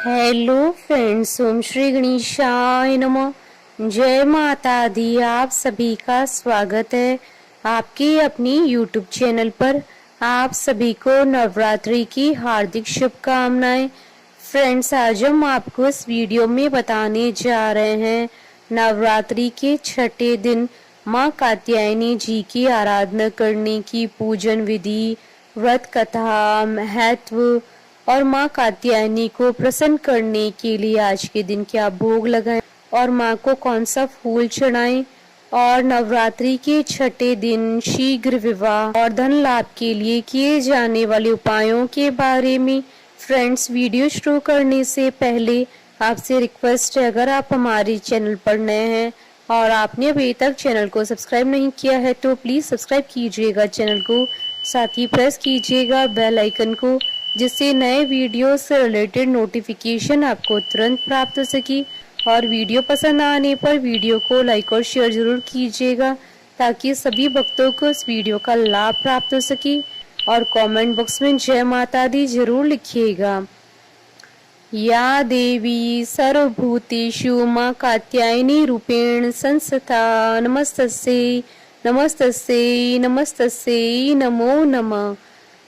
Hello friends, ओम श्री गणेशाय नमः। जय माता दी। आप सभी का स्वागत है आपकी अपनी यूट्यूब चैनल पर। आप सभी को नवरात्रि की हार्दिक शुभकामनाएं। फ्रेंड्स, आज हम आपको इस वीडियो में बताने जा रहे हैं नवरात्रि के छठे दिन माँ कात्यायनी जी की आराधना करने की पूजन विधि, व्रत कथा, महत्व और माँ कात्यायनी को प्रसन्न करने के लिए आज के दिन क्या भोग लगाएं और माँ को कौन सा फूल चढ़ाएं और नवरात्रि के छठे दिन शीघ्र विवाह और धन लाभ के लिए किए जाने वाले उपायों के बारे में। फ्रेंड्स, वीडियो शुरू करने से पहले आपसे रिक्वेस्ट है, अगर आप हमारे चैनल पर नए हैं और आपने अभी तक चैनल को सब्सक्राइब नहीं किया है तो प्लीज सब्सक्राइब कीजिएगा चैनल को, साथ ही प्रेस कीजिएगा बेल आइकन को, जिससे नए वीडियो से रिलेटेड नोटिफिकेशन आपको तुरंत प्राप्त हो सके। और वीडियो पसंद आने पर वीडियो को लाइक और शेयर जरूर कीजिएगा ताकि सभी भक्तों को इस वीडियो का लाभ प्राप्त हो सके। और कमेंट बॉक्स में जय माता दी जरूर लिखिएगा। या देवी सर्वभूतेषु माँ कात्यायनी रूपेण संस्था नमस्तस्यै नमस्तस्यै नमस्तस्यै नमो नमः।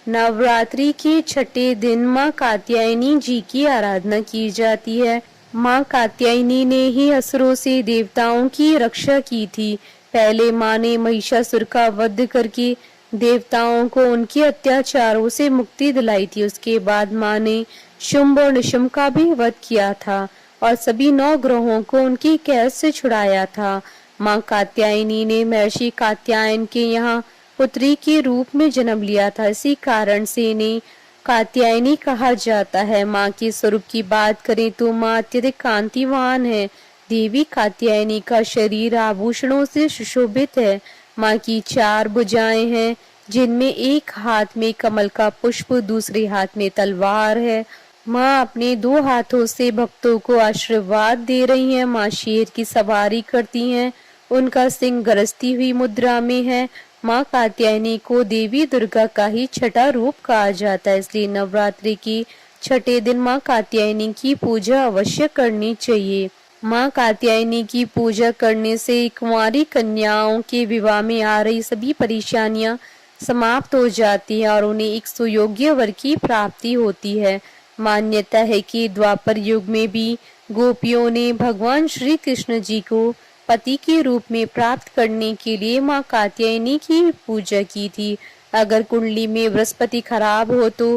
नवरात्रि के छठे दिन माँ कात्यायनी जी की आराधना की जाती है। माँ कात्यायनी ने ही असुरों से देवताओं की रक्षा की थी। पहले माँ ने महिषासुर का वध करके देवताओं को उनके अत्याचारों से मुक्ति दिलाई थी। उसके बाद माँ ने शुंभ और निशुंभ का भी वध किया था और सभी 9 ग्रहों को उनकी कैद से छुड़ाया था। माँ कात्यायनी ने महर्षि कात्यायन के यहाँ पुत्री के रूप में जन्म लिया था। इसी कारण से इन्हें कात्यायनी कहा जाता है। माँ के स्वरूप की बात करें तो माँ अत्यधिक कांतिवान है। देवी कात्यायनी का शरीर आभूषणों से सुशोभित है। माँ की 4 भुजाएं हैं, जिनमें एक हाथ में कमल का पुष्प, दूसरे हाथ में तलवार है। माँ अपने 2 हाथों से भक्तों को आशीर्वाद दे रही हैं। माँ शेर की सवारी करती हैं। उनका सिंह गरजती हुई मुद्रा में है। माँ कात्यायनी को देवी दुर्गा का ही छठा रूप कहा जाता है, इसलिए नवरात्रि की छठे दिन माँ कात्यायनी की पूजा अवश्य करनी चाहिए। माँ कात्यायनी की पूजा करने से कुंवारी कन्याओं के विवाह में आ रही सभी परेशानियां समाप्त हो जाती है और उन्हें एक सुयोग्य वर की प्राप्ति होती है। मान्यता है कि द्वापर युग में भी गोपियों ने भगवान श्री कृष्ण जी को पति के रूप में प्राप्त करने के लिए माँ कात्यायनी की पूजा की थी। अगर कुंडली में बृहस्पति खराब हो तो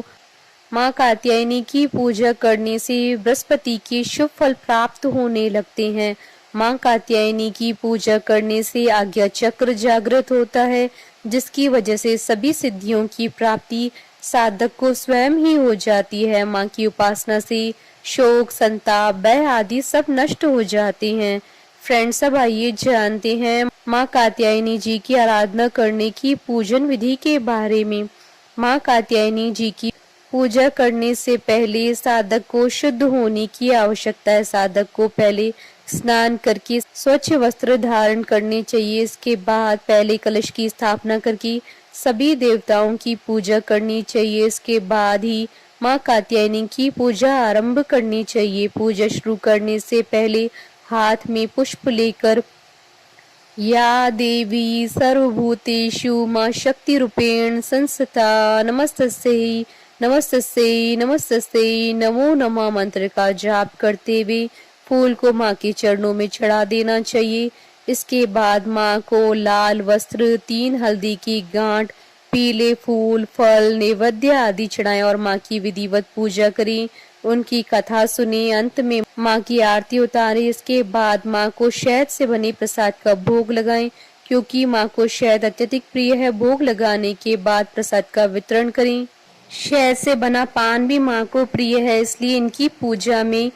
माँ कात्यायनी की पूजा करने से बृहस्पति के शुभ फल प्राप्त होने लगते हैं। माँ कात्यायनी की पूजा करने से आज्ञा चक्र जागृत होता है, जिसकी वजह से सभी सिद्धियों की प्राप्ति साधक को स्वयं ही हो जाती है। माँ की उपासना से शोक, संताप, भय आदि सब नष्ट हो जाते हैं। फ्रेंड्स, अब आइए जानते हैं माँ कात्यायनी जी की आराधना करने की पूजन विधि के बारे में। माँ कात्यायनी जी की पूजा करने से पहले साधक को शुद्ध होने की आवश्यकता है। साधक को पहले स्नान करके स्वच्छ वस्त्र धारण करने चाहिए। इसके बाद पहले कलश की स्थापना करके सभी देवताओं की पूजा करनी चाहिए। इसके बाद ही माँ कात्यायनी की पूजा आरंभ करनी चाहिए। पूजा शुरू करने से पहले हाथ में पुष्प लेकर या देवी सर्वभूतेषु माँ शक्ति रूपेण संस्था नमस्तस्यै नमस्तस्यै नमस्तस्यै नमो नमः मंत्र का जाप करते हुए फूल को माँ के चरणों में चढ़ा देना चाहिए। इसके बाद माँ को लाल वस्त्र, 3 हल्दी की गांठ, पीले फूल, फल, नैवेद्य आदि चढ़ाएं और माँ की विधिवत पूजा करें। उनकी कथा सुने। अंत में माँ की आरती उतारे। इसके बाद माँ को शहद से बने प्रसाद का भोग लगाएं, क्योंकि माँ को शहद अत्यधिक प्रिय है। भोग लगाने के बाद प्रसाद का वितरण करें। शहद से बना पान भी माँ को प्रिय है, इसलिए इनकी पूजा में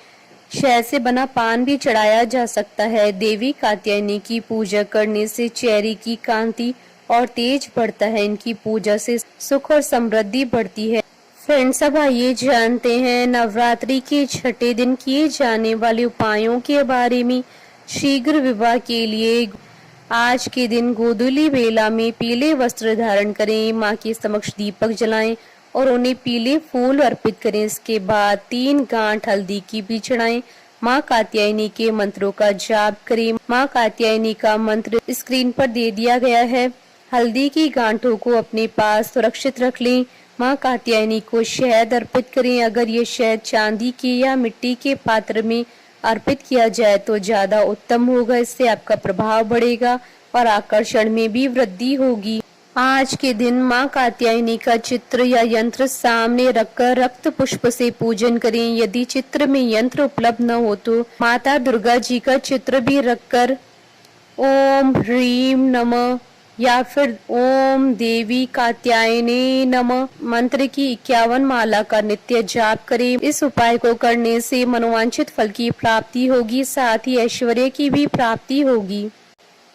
शहद से बना पान भी चढ़ाया जा सकता है। देवी कात्यायनी की पूजा करने से चेहरे की कांति और तेज बढ़ता है। इनकी पूजा से सुख और समृद्धि बढ़ती है। फ्रेंड्स, अब आइए जानते हैं नवरात्रि के छठे दिन किए जाने वाले उपायों के बारे में। शीघ्र विवाह के लिए आज के दिन गोधूली बेला में पीले वस्त्र धारण करें। माँ के समक्ष दीपक जलाएं और उन्हें पीले फूल अर्पित करें। इसके बाद 3 गांठ हल्दी की भी चढ़ाएं। माँ कात्यायनी के मंत्रों का जाप करें। माँ कात्यायनी का मंत्र स्क्रीन पर दे दिया गया है। हल्दी की गांठों को अपने पास सुरक्षित रख लें। माँ कात्यायनी को शहद अर्पित करें। अगर ये शहद चांदी के या मिट्टी के पात्र में अर्पित किया जाए तो ज्यादा उत्तम होगा। इससे आपका प्रभाव बढ़ेगा और आकर्षण में भी वृद्धि होगी। आज के दिन माँ कात्यायनी का चित्र या यंत्र सामने रखकर रक्त पुष्प से पूजन करें। यदि चित्र में यंत्र उपलब्ध न हो तो माता दुर्गा जी का चित्र भी रखकर ओम ह्रीम नमः या फिर ओम देवी कात्यायनी नमः मंत्र की 51 माला का नित्य जाप करें। इस उपाय को करने से मनोवांछित फल की प्राप्ति होगी, साथ ही ऐश्वर्य की भी प्राप्ति होगी।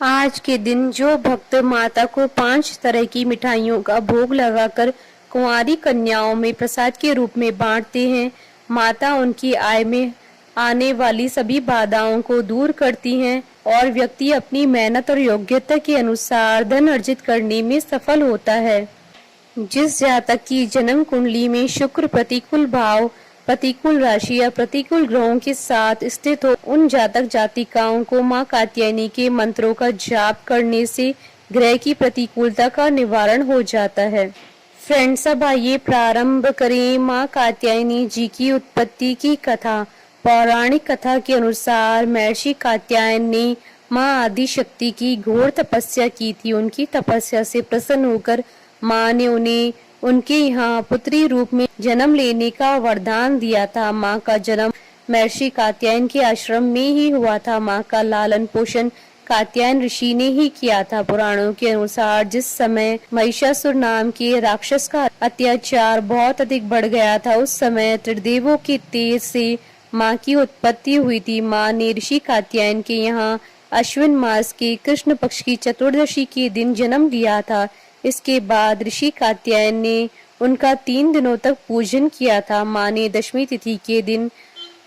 आज के दिन जो भक्त माता को 5 तरह की मिठाइयों का भोग लगाकर कुंवारी कन्याओं में प्रसाद के रूप में बांटते हैं, माता उनकी आय में आने वाली सभी बाधाओं को दूर करती हैं और व्यक्ति अपनी मेहनत और योग्यता के अनुसार धन अर्जित करने में सफल होता है। जिस जातक की जन्म कुंडली में शुक्र प्रतिकूल भाव, प्रतिकूल राशि या प्रतिकूल ग्रहों के साथ स्थित हो, उन जातक जातिकाओं को माँ कात्यायनी के मंत्रों का जाप करने से ग्रह की प्रतिकूलता का निवारण हो जाता है। फ्रेंड्स, अब आइए प्रारंभ करें माँ कात्यायनी जी की उत्पत्ति की कथा। पौराणिक कथा के अनुसार महर्षि कात्यायन ने माँ आदि शक्ति की घोर तपस्या की थी। उनकी तपस्या से प्रसन्न होकर माँ ने उन्हें उनके यहाँ पुत्री रूप में जन्म लेने का वरदान दिया था। माँ का जन्म महर्षि कात्यायन के आश्रम में ही हुआ था। माँ का लालन पोषण कात्यायन ऋषि ने ही किया था। पुराणों के अनुसार जिस समय महिषासुर नाम के राक्षस का अत्याचार बहुत अधिक बढ़ गया था, उस समय त्रिदेवों के तेज से माँ की उत्पत्ति हुई थी। माँ ने ऋषि कात्यायन के यहाँ अश्विन मास के कृष्ण पक्ष की चतुर्दशी के दिन जन्म लिया था। इसके बाद ऋषि कात्यायन ने उनका 3 दिनों तक पूजन किया था। माँ ने दशमी तिथि के दिन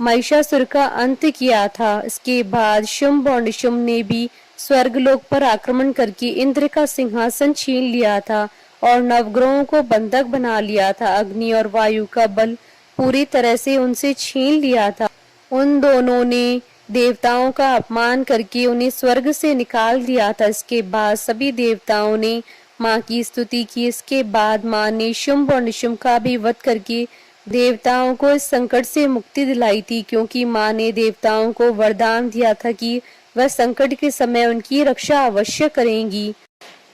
महिषासुर का अंत किया था। इसके बाद शुंभ और निशुंभ ने भी स्वर्गलोक पर आक्रमण करके इंद्र का सिंहासन छीन लिया था और नवग्रहों को बंधक बना लिया था। अग्नि और वायु का बल पूरी तरह से उनसे छीन लिया था। उन दोनों ने देवताओं का अपमान करके उन्हें स्वर्ग से निकाल दिया था। इसके बाद सभी देवताओं ने माँ की स्तुति की। इसके बाद माँ ने शुंभ और निशुंभ का भी वध करके देवताओं को इस संकट से मुक्ति दिलाई थी, क्योंकि माँ ने देवताओं को वरदान दिया था कि वह संकट के समय उनकी रक्षा अवश्य करेंगी।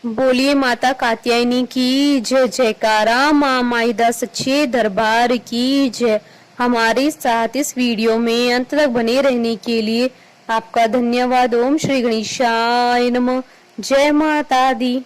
बोलिए माता कात्यायनी की जय जयकारा, माँ माहिदा सच्चे दरबार की जय। हमारे साथ इस वीडियो में अंत तक बने रहने के लिए आपका धन्यवाद। ओम श्री गणेशाय नमः। जय माता दी।